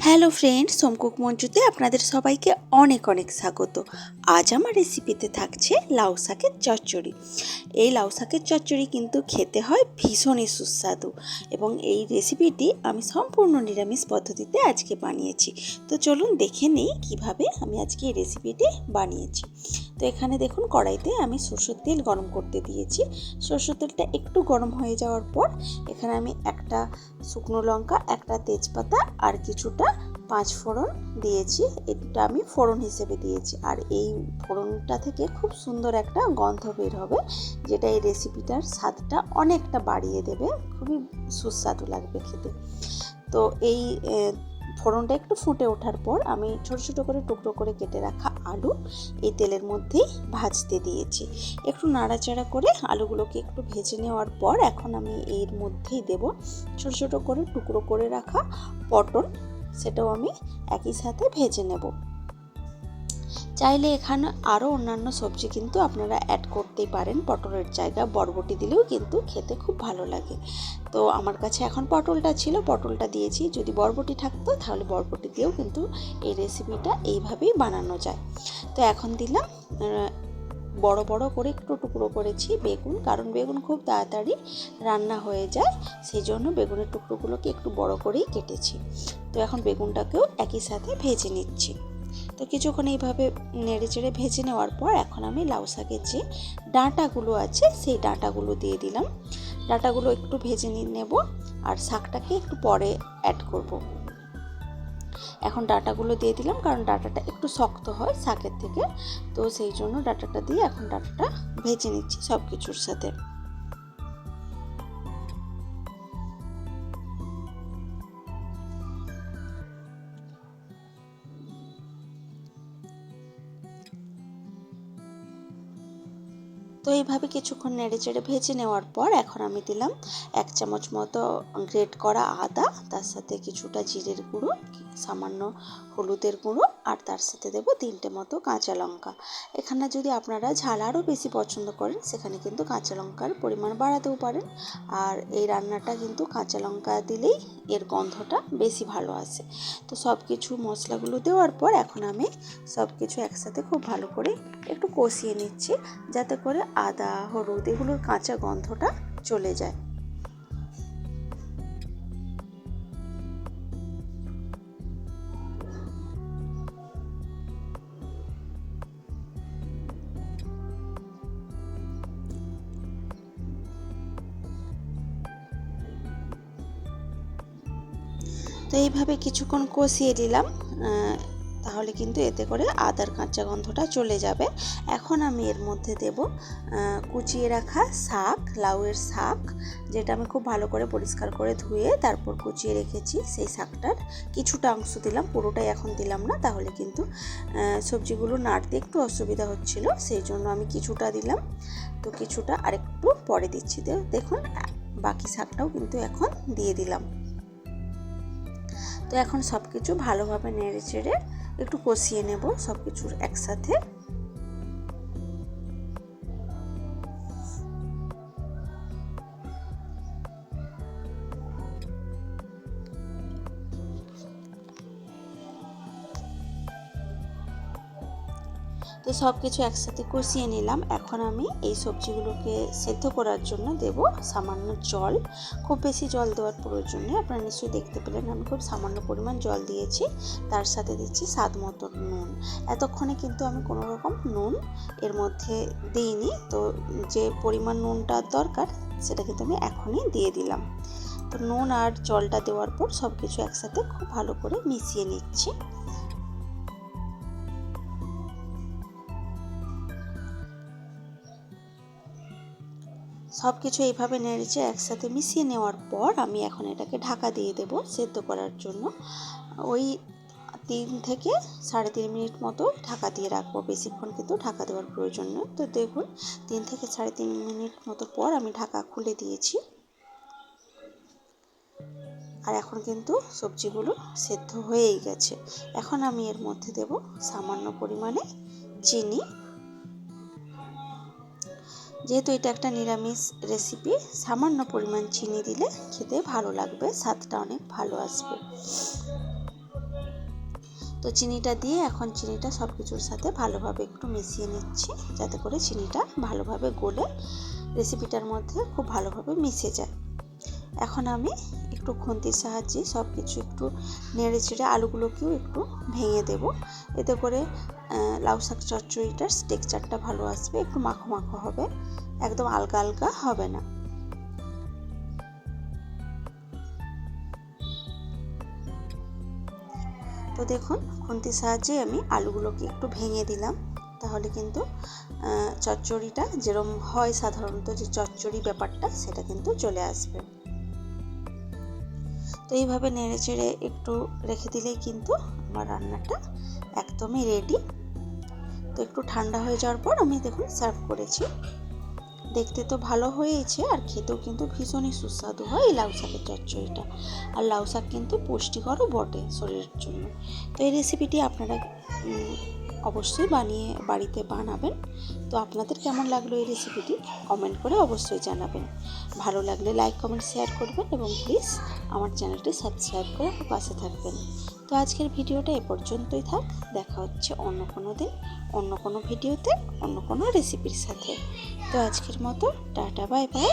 Hello friends, home cook মঞ্চুতে আপনাদের সবাইকে অনেক অনেক স্বাগত। আজ আমার রেসিপিতে থাকছে লাউ শাকের চচ্চড়ি। এই লাউ শাকের চচ্চড়ি কিন্তু খেতে হয় ভীষণই সুস্বাদু এবং এই রেসিপিটি আমি সম্পূর্ণ নিরামিষ পদ্ধতিতে আজকে বানিয়েছি। তো চলুন দেখে নিই কীভাবে আমি আজকে এই রেসিপিটি বানিয়েছি। তো এখানে দেখুন কড়াইতে আমি সরষের তেল গরম করতে দিয়েছি। সরষের তেলটা একটু গরম হয়ে যাওয়ার পর এখানে আমি একটা শুকনো লঙ্কা, একটা তেজপাতা আর কিছুটা পাঁচফোড়ন দিয়েছি। এটা আমি ফোড়ন হিসেবে দিয়েছি, আর এই ফোড়নটা থেকে খুব সুন্দর একটা গন্ধ বের হবে, যেটা এই রেসিপিটার স্বাদটা অনেকটা বাড়িয়ে দেবে, খুবই সুস্বাদু লাগবে খেতে। তো এই ফোড়নটা একটু ফুটে ওঠার পর আমি ছোট ছোট করে টুকরো করে কেটে রাখা আলু এই তেলের মধ্যেই ভাজতে দিয়েছি। একটু নাড়াচাড়া করে আলুগুলোকে একটু ভেজে নেওয়ার পর এখন আমি এর মধ্যেই দেব ছোট ছোট করে টুকরো করে রাখা পটল, সেটাও আমি একই সাথে ভেজে নেব। চাইলে এখানে আরও অন্যান্য সবজি কিন্তু আপনারা অ্যাড করতেই পারেন, পটলের জায়গায় বরবটি দিলেও কিন্তু খেতে খুব ভালো লাগে। তো আমার কাছে এখন পটলটা ছিল, পটলটা দিয়েছি। যদি বরবটি থাকতো তাহলে বরবটি দিয়েও কিন্তু এই রেসিপিটা এইভাবেই বানানো যায়। তো এখন দিলাম বড় বড় করে একটু টুকরো করেছি বেগুন, কারণ বেগুন খুব তাড়াতাড়ি রান্না হয়ে যায়, সেই জন্য বেগুনের টুকরোগুলোকে একটু বড় করেই কেটেছি। তো এখন বেগুনটাকেও একই সাথে ভেজে নিচ্ছি। তো কিছুক্ষণ এইভাবে নেড়ে চেড়ে ভেজে নেওয়ার পর এখন আমি লাউ শাকের যে ডাঁটাগুলো আছে সেই ডাঁটাগুলো দিয়ে দিলাম। ডাঁটাগুলো একটু ভেজে নেব আর শাকটাকে একটু পরে অ্যাড করব। এখন ডাঁটাগুলো দিয়ে দিলাম, কারণ ডাঁটাটা একটু শক্ত হয় শাকের থেকে, তো সেই জন্য ডাঁটাটা দিয়ে এখন ডাঁটাটা ভেজে নিচ্ছি সব কিছুর সাথে। তো এইভাবে কিছুক্ষণ নেড়ে চেড়ে ভেজে নেওয়ার পর এখন আমি দিলাম 1 চামচ মতো গ্রেট করা আদা, তার সাথে কিছুটা জিরের গুঁড়ো, সামান্য হলুদের গুঁড়ো, আর তার সাথে দেবো 3টে মতো কাঁচা লঙ্কা। এখানে যদি আপনারা ঝাল আরও বেশি পছন্দ করেন সেখানে কিন্তু কাঁচা লঙ্কার পরিমাণ বাড়াতেও পারেন, আর এই রান্নাটা কিন্তু কাঁচা লঙ্কা দিলেই এর গন্ধটা বেশি ভালো আসে। তো সব কিছু মশলাগুলো দেওয়ার পর এখন আমি সব কিছু একসাথে খুব ভালো করে একটু কষিয়ে নিচ্ছি, যাতে করে আদা হলুদ এগুলোর কাঁচা গন্ধটা চলে যায়। তো এইভাবে কিছুক্ষণ কষিয়ে দিলাম, তাহলে কিন্তু এতে করে আদার কাঁচা গন্ধটা চলে যাবে। এখন আমি এর মধ্যে দেব কুচিয়ে রাখা শাক, লাউয়ের শাক, যেটা আমি খুব ভালো করে পরিষ্কার করে ধুয়ে তারপর কুচিয়ে রেখেছি। সেই শাকটার কিছুটা অংশ দিলাম, পুরোটাই এখন দিলাম না, তাহলে কিন্তু সবজিগুলো নাড়তে একটু অসুবিধা হচ্ছিল, সেই জন্য আমি কিছুটা দিলাম। তো কিছুটা আরেকটু পরে দিচ্ছি। দেখুন বাকি শাকটাও কিন্তু এখন দিয়ে দিলাম। তো এখন সব কিছু ভালোভাবে নেড়ে চেড়ে একটু কষিয়ে নেব সব কিছুর একসাথে। তো সব কিছু একসাথে কষিয়ে নিলাম। এখন আমি এই সবজিগুলোকে সেদ্ধ করার জন্য দেব সামান্য জল। খুব বেশি জল দেওয়ার প্রয়োজন নেই, আপনারা নিশ্চয়ই দেখতে পেলেন আমি খুব সামান্য পরিমাণ জল দিয়েছি। তার সাথে দিচ্ছি স্বাদ মতো নুন। এতক্ষণে কিন্তু আমি কোনো রকম নুন এর মধ্যে দিইনি, তো যে পরিমাণ নুনটার দরকার সেটা কিন্তু আমি এখনই দিয়ে দিলাম। তো নুন আর জলটা দেওয়ার পর সব কিছু একসাথে খুব ভালো করে মিশিয়ে নিচ্ছি। সব কিছু এইভাবে নেড়েচে একসাথে মিশিয়ে নেওয়ার পর আমি এখন এটাকে ঢাকা দিয়ে দেব সেদ্ধ করার জন্য। ওই 3 থেকে 3.5 মিনিট মতো ঢাকা দিয়ে রাখবো, বেশিক্ষণ কিন্তু ঢাকা দেওয়ার প্রয়োজন নেই। তো দেখুন 3 থেকে 3.5 মিনিট মতো পর আমি ঢাকা খুলে দিয়েছি, আর এখন কিন্তু সবজিগুলো সেদ্ধ হয়েই গেছে। এখন আমি এর মধ্যে দেব সামান্য পরিমাণে চিনি। যেহেতু এটা একটা নিরামিষ রেসিপি, সামান্য পরিমাণ চিনি দিলে খেতে ভালো লাগবে, স্বাদটা অনেক ভালো আসবে। তো চিনিটা দিয়ে এখন চিনিটা সব কিছুর সাথে ভালোভাবে একটু মিশিয়ে নিচ্ছি, যাতে করে চিনিটা ভালোভাবে গলে রেসিপিটার মধ্যে খুব ভালোভাবে মিশে যায়। এখন আমি একটু খুন্তির সাহায্যে সব কিছু একটু নেড়ে চেড়ে আলুগুলোকেও একটু ভেঙে দেব, এতে করে লাউ শাক চচ্চড়িটার টেক্সচারটা ভালো আসবে, একটু মাখো মাখো হবে, একদম আলগা আলগা হবে না। তো দেখুন খুন্তির সাহায্যে আমি আলুগুলোকে একটু ভেঙে দিলাম, তাহলে কিন্তু চচ্চড়িটা যেরকম হয় সাধারণত যে চচ্চড়ি ব্যাপারটা সেটা কিন্তু চলে আসবে। তো এইভাবে নেড়ে চেড়ে একটু রেখে দিলেই কিন্তু আমার রান্নাটা একদমই রেডি। তো একটু ঠান্ডা হয়ে যাওয়ার পর আমি দেখুন সার্ভ করেছি। দেখতে তো ভালো হয়েছে, আর খেতেও কিন্তু ভীষণই সুস্বাদু হয় এই লাউ শাকের চচ্চড়িটা। আর লাউ শাক কিন্তু পুষ্টিকরও বটে শরীরের জন্য। তো এই রেসিপিটি আপনারা অবশ্যই বাড়িতে বানাবেন। তো আপনাদের কেমন লাগলো এই রেসিপিটি কমেন্ট করে অবশ্যই জানাবেন। ভালো লাগলে লাইক কমেন্ট শেয়ার করবেন এবং প্লিজ আমার চ্যানেলটি সাবস্ক্রাইব করে আমার পাশে থাকবেন। তো আজকের ভিডিওটা এ পর্যন্তই থাক, দেখা হচ্ছে অন্য কোনো দিন অন্য কোনো ভিডিওতে অন্য কোনো রেসিপির সাথে। তো আজকের মতো টাটা বাই বাই।